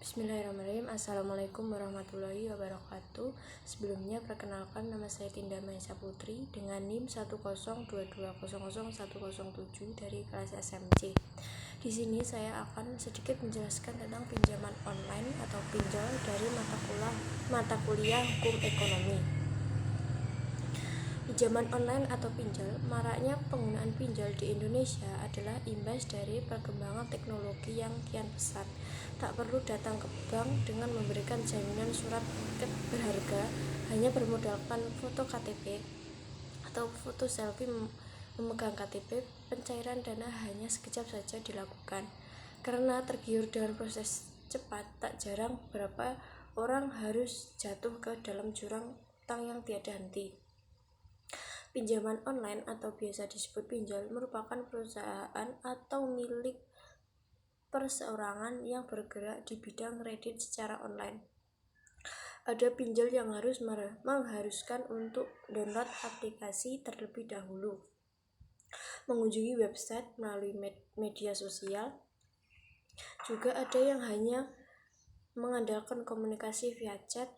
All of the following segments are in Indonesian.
Bismillahirrahmanirrahim. Assalamualaikum warahmatullahi wabarakatuh. Sebelumnya perkenalkan, nama saya Tinda Maisa Putri dengan NIM 102200107 dari kelas SMC. Di sini saya akan sedikit menjelaskan tentang pinjaman online atau pinjol dari mata kuliah Hukum Ekonomi. Pinjaman online atau pinjol, maraknya penggunaan pinjol di Indonesia adalah imbas dari perkembangan teknologi yang kian pesat. Tak perlu datang ke bank dengan memberikan jaminan surat berharga, hanya bermodalkan foto KTP atau foto selfie memegang KTP, pencairan dana hanya sekejap saja dilakukan. Karena tergiur dengan proses cepat, tak jarang beberapa orang harus jatuh ke dalam jurang utang yang tiada henti. Pinjaman online atau biasa disebut pinjol merupakan perusahaan atau milik perseorangan yang bergerak di bidang kredit secara online. Ada pinjol yang mengharuskan untuk download aplikasi terlebih dahulu, mengunjungi website melalui media sosial. Juga ada yang hanya mengandalkan komunikasi via chat.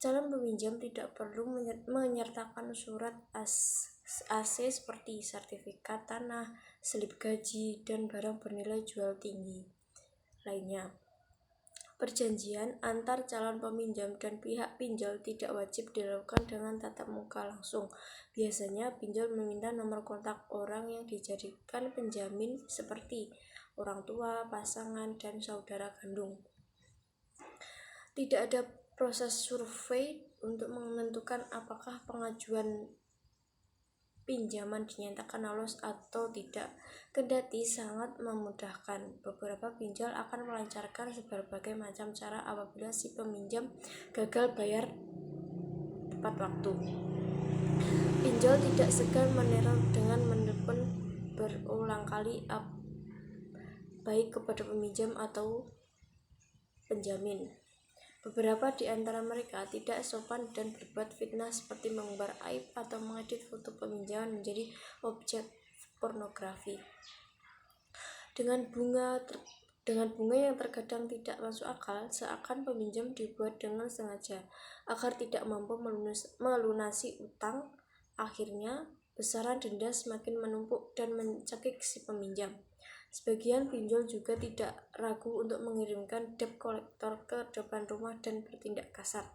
Calon peminjam tidak perlu menyertakan surat AC seperti sertifikat tanah, slip gaji, dan barang bernilai jual tinggi lainnya. Perjanjian antar calon peminjam dan pihak pinjol tidak wajib dilakukan dengan tatap muka langsung. Biasanya pinjol meminta nomor kontak orang yang dijadikan penjamin seperti orang tua, pasangan, dan saudara kandung. Tidak ada proses survei untuk menentukan apakah pengajuan pinjaman dinyatakan lolos atau tidak. Kendati sangat memudahkan, beberapa pinjol akan melancarkan berbagai macam cara apabila si peminjam gagal bayar tepat waktu. Pinjol tidak segan meneror dengan menelpon berulang kali baik kepada peminjam atau penjamin. Beberapa di antara mereka tidak sopan dan berbuat fitnah seperti mengumbar aib atau mengedit foto peminjaman menjadi objek pornografi. Dengan bunga yang terkadang tidak masuk akal, seakan peminjam dibuat dengan sengaja agar tidak mampu melunasi utang. Akhirnya, besaran denda semakin menumpuk dan mencekik si peminjam. Sebagian pinjol juga tidak ragu untuk mengirimkan debt collector ke depan rumah dan bertindak kasar.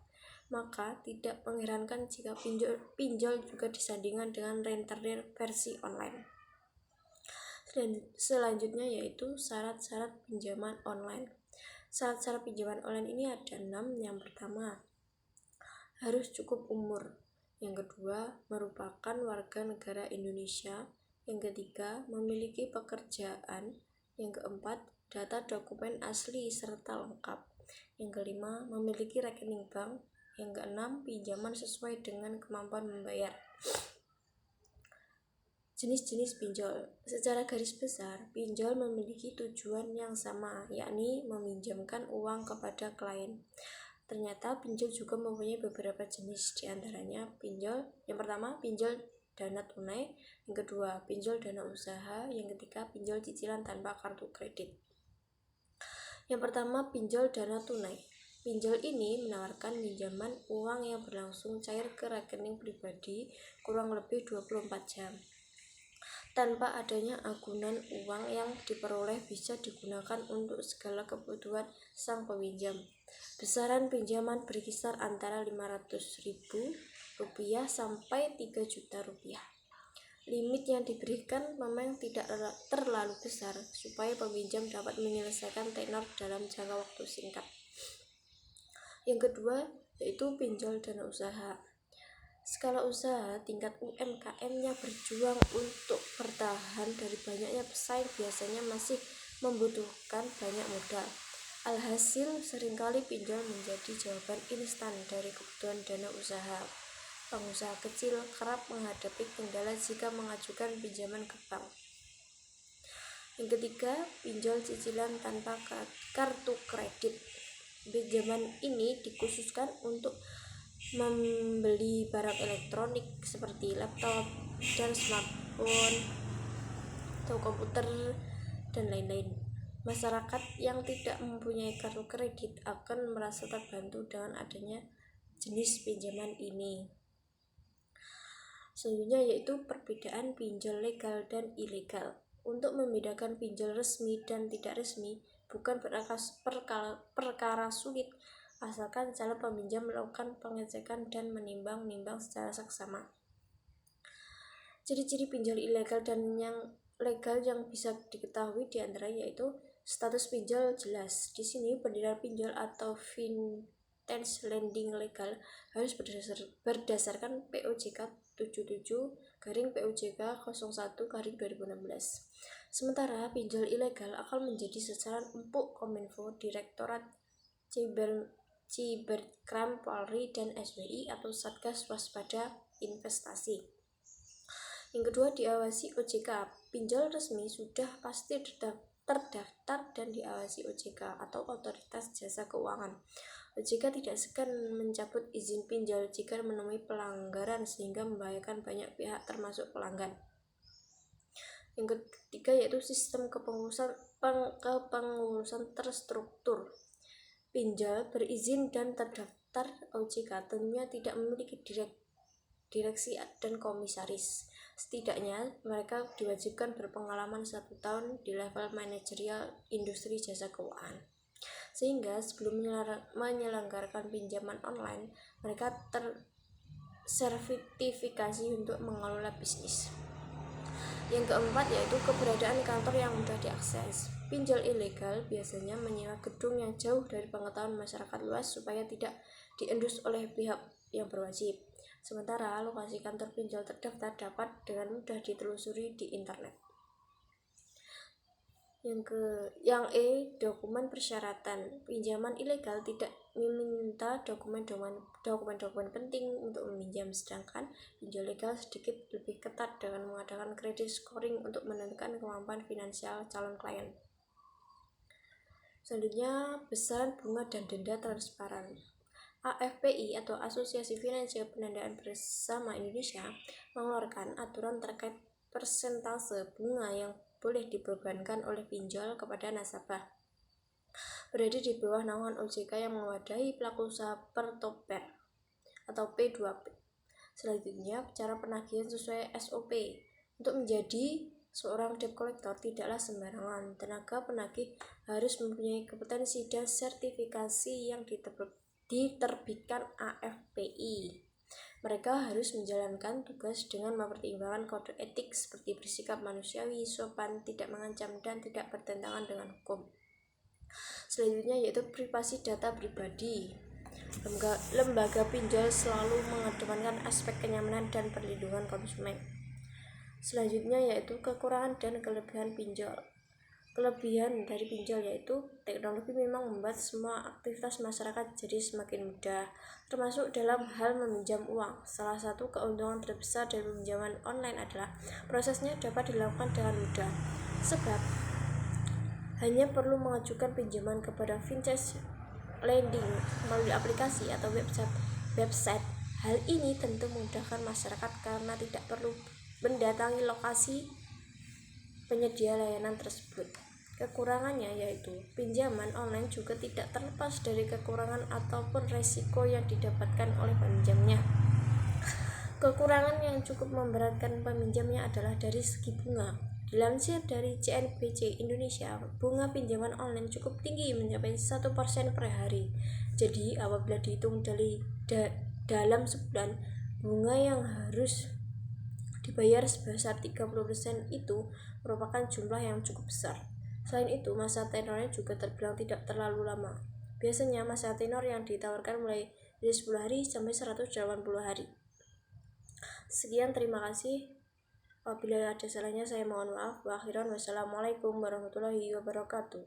Maka tidak mengherankan jika pinjol juga disandingkan dengan rentenir versi online. Selanjutnya yaitu syarat-syarat pinjaman online. Syarat-syarat pinjaman online ini ada 6. Yang pertama, harus cukup umur. Yang kedua, merupakan warga negara Indonesia. Yang ketiga, memiliki pekerjaan. Yang keempat, data dokumen asli serta lengkap. Yang kelima, memiliki rekening bank. Yang keenam, pinjaman sesuai dengan kemampuan membayar. Jenis-jenis pinjol. Secara garis besar, pinjol memiliki tujuan yang sama, yakni meminjamkan uang kepada klien. Ternyata pinjol juga mempunyai beberapa jenis, diantaranya pinjol. Yang pertama, pinjol dana tunai. Yang kedua, pinjol dana usaha. Yang ketiga, pinjol cicilan tanpa kartu kredit. Yang pertama, pinjol dana tunai. Pinjol ini menawarkan pinjaman uang yang berlangsung cair ke rekening pribadi kurang lebih 24 jam. Tanpa adanya agunan, uang yang diperoleh bisa digunakan untuk segala kebutuhan sang peminjam. Besaran pinjaman berkisar antara Rp500.000 sampai Rp3.000.000. Limit yang diberikan memang tidak terlalu besar supaya peminjam dapat menyelesaikan tenor dalam jangka waktu singkat. Yang kedua yaitu pinjol dana usaha. Skala usaha tingkat UMKM-nya berjuang untuk bertahan dari banyaknya pesaing biasanya masih membutuhkan banyak modal. Alhasil, seringkali pinjol menjadi jawaban instan dari kebutuhan dana usaha. Pengusaha kecil kerap menghadapi kendala jika mengajukan pinjaman ke bank. Yang ketiga, pinjol cicilan tanpa kartu kredit. Pinjaman ini dikhususkan untuk membeli barang elektronik seperti laptop dan smartphone atau komputer dan lain-lain. Masyarakat yang tidak mempunyai kartu kredit akan merasa terbantu dengan adanya jenis pinjaman ini. Selanjutnya yaitu perbedaan pinjol legal dan ilegal. Untuk membedakan pinjol resmi dan tidak resmi bukan perkara sulit, asalkan calon peminjam melakukan pengecekan dan menimbang-nimbang secara seksama. Ciri-ciri pinjol ilegal dan yang legal yang bisa diketahui diantaranya yaitu status pinjol jelas. Di sini bendera pinjol atau vintage lending legal harus berdasarkan POJK 77/POJK 01/2016. Sementara pinjol ilegal akan menjadi sasaran empuk Kominfo, Direktorat Cybercrime Polri dan SWI atau Satgas Waspada Investasi. Yang kedua, diawasi OJK. Pinjol resmi sudah pasti terdaftar dan diawasi OJK atau Otoritas Jasa Keuangan. OJK tidak segan mencabut izin pinjol jika menemui pelanggaran sehingga membahayakan banyak pihak termasuk pelanggan. Yang ketiga yaitu sistem kepengurusan terstruktur. Pinjol berizin dan terdaftar OJK tentunya tidak memiliki direksi dan komisaris. Setidaknya mereka diwajibkan berpengalaman 1 tahun di level manajerial industri jasa keuangan, sehingga sebelum menyelenggarakan pinjaman online mereka tersertifikasi untuk mengelola bisnis. Yang keempat yaitu keberadaan kantor yang mudah diakses. Pinjol ilegal biasanya menyewa gedung yang jauh dari pengetahuan masyarakat luas supaya tidak diendus oleh pihak yang berwajib. Sementara lokasi kantor pinjol terdaftar dapat dengan mudah ditelusuri di internet. Yang dokumen persyaratan. Pinjaman ilegal tidak meminta dokumen penting untuk meminjam, sedangkan pinjol legal sedikit lebih ketat dengan mengadakan credit scoring untuk menentukan kemampuan finansial calon klien. Selanjutnya, besaran bunga dan denda transparan. AFPI atau Asosiasi Finansial Pendanaan Bersama Indonesia mengeluarkan aturan terkait persentase bunga yang boleh dibebankan oleh pinjol kepada nasabah. Berada di bawah naungan OJK yang mewadahi pelaku usaha pertoper atau P2P. Selanjutnya, cara penagihan sesuai SOP. Untuk menjadi seorang debt collector tidaklah sembarangan. Tenaga penagih harus mempunyai kompetensi dan sertifikasi yang diterbitkan AFPI. Mereka harus menjalankan tugas dengan mempertimbangkan kode etik seperti bersikap manusiawi, sopan, tidak mengancam, dan tidak bertentangan dengan hukum. Selanjutnya yaitu privasi data pribadi. Lembaga pinjol selalu mengedepankan aspek kenyamanan dan perlindungan konsumen. Selanjutnya yaitu kekurangan dan kelebihan pinjol. Kelebihan dari pinjol yaitu teknologi memang membuat semua aktivitas masyarakat jadi semakin mudah, termasuk dalam hal meminjam uang. Salah satu keuntungan terbesar dari pinjaman online adalah prosesnya dapat dilakukan dengan mudah, sebab hanya perlu mengajukan pinjaman kepada vintage lending melalui aplikasi atau website. Hal ini tentu memudahkan masyarakat karena tidak perlu mendatangi lokasi penyedia layanan tersebut. Kekurangannya yaitu pinjaman online juga tidak terlepas dari kekurangan ataupun resiko yang didapatkan oleh peminjamnya. Kekurangan yang cukup memberatkan peminjamnya adalah dari segi bunga. Dilansir dari CNBC Indonesia, bunga pinjaman online cukup tinggi mencapai 1% per hari. Jadi apabila dihitung dalam sebulan, bunga yang harus dibayar sebesar 30% itu merupakan jumlah yang cukup besar. Selain itu, masa tenornya juga terbilang tidak terlalu lama. Biasanya masa tenor yang ditawarkan mulai dari 10 hari sampai 180 hari. Sekian, terima kasih. Apabila ada salahnya saya mohon maaf. Wassalamualaikum warahmatullahi wabarakatuh.